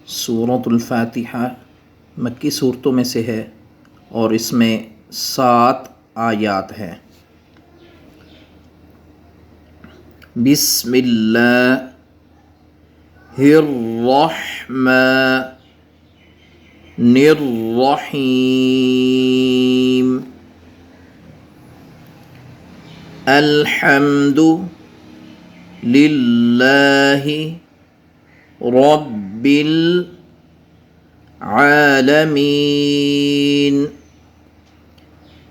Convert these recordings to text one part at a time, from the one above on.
سورۃ الفاتحہ مکی صورتوں میں سے ہے اور اس میں 7 آیات ہیں۔ بسم اللہ الرحمن الرحیم الحمد للہ رب العالمین۔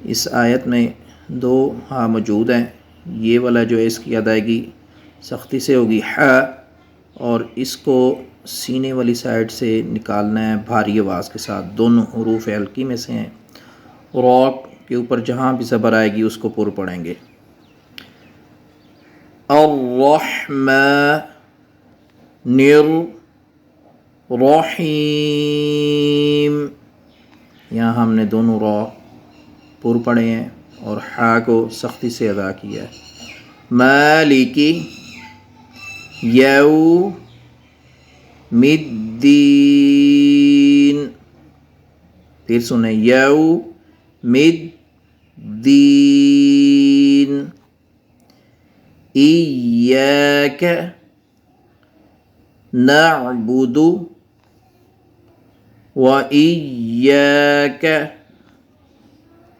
اس آیت میں 2 ہاں موجود ہیں۔ یہ والا جو ہے اس کی ادائیگی سختی سے ہوگی ہا، اور اس کو سینے والی سائڈ سے نکالنا ہے بھاری آواز کے ساتھ۔ دونوں حروف حلقی میں سے ہیں۔ را کے اوپر جہاں بھی زبر آئے گی اس کو پر پڑھیں گے۔ الرحمن الرحیم، یہاں ہم نے دونوں را پر پڑھے ہیں اور ہا کو سختی سے ادا کیا ہے۔ مالکی یوم الدین، پھر سنیں یوم الدین۔ ایاک نعبد و ایاک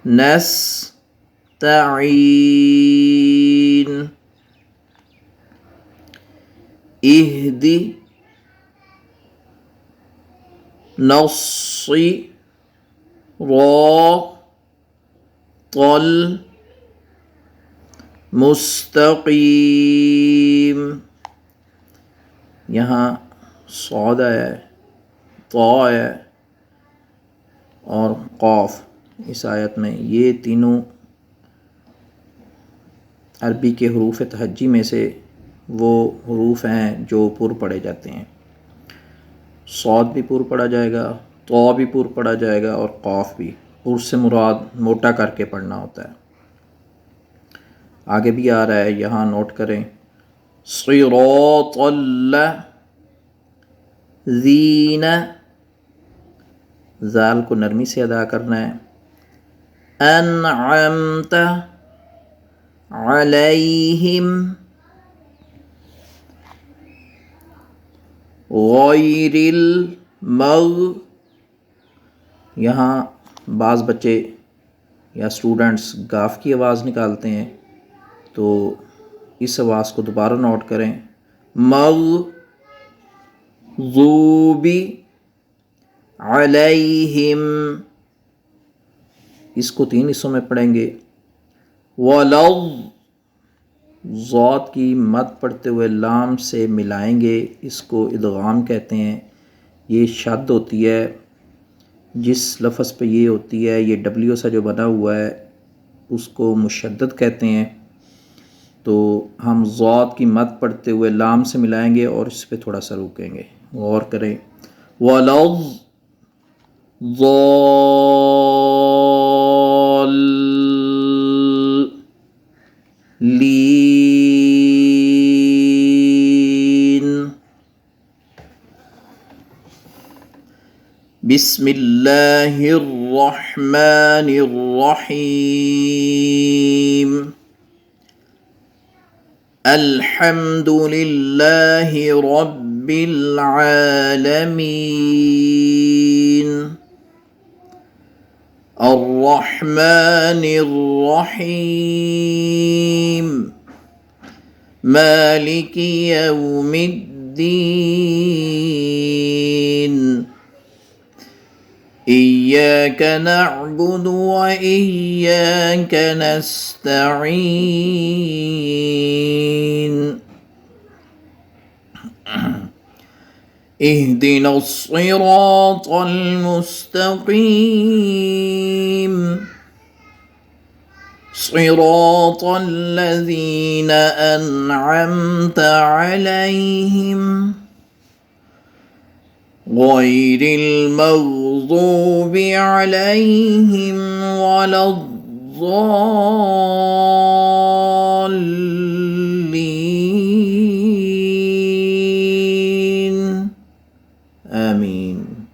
نستعین۔ اہدنا الصراط المستقیم، یہاں صاد ہے، طا ہے اور قاف۔ اس آیت میں یہ تینوں عربی کے حروف تہجی میں سے وہ حروف ہیں جو پر پڑھے جاتے ہیں۔ صاد بھی پر پڑھا جائے گا، طا بھی پر پڑھا جائے گا اور قاف بھی۔ پر سے مراد موٹا کر کے پڑھنا ہوتا ہے۔ آگے بھی آ رہا ہے، یہاں نوٹ کریں۔ صراط الذین، زال کو نرمی سے ادا کرنا ہے۔ انعمت علیہم غیر یہاں بعض بچے یا اسٹوڈنٹس گاف کی آواز نکالتے ہیں، تو اس آواز کو دوبارہ نوٹ کریں۔ مغضوب علیہم، اس کو 3 حصوں میں پڑھیں گے۔ ضاد کی مد پڑھتے ہوئے لام سے ملائیں گے، اس کو ادغام کہتے ہیں۔ یہ شد ہوتی ہے، جس لفظ پہ یہ ہوتی ہے، یہ ڈبلیو سا جو بنا ہوا ہے اس کو مشدد کہتے ہیں۔ تو ہم ضاد کی مد پڑھتے ہوئے لام سے ملائیں گے اور اس پہ تھوڑا سا روکیں گے۔ غور کریں۔ وَلَضَّالِّينَ۔ بسم اللہ الرحمن الرحیم الحمد للہ رب العالمین الرحمن الرحیم مالک یوم الدین ایاک نعبد و ایاک نستعین اہدنا الصراط المستقیم صراط الذین انعمت علیہم غیر المغضوب علیہم ولا الضالین۔ آمین.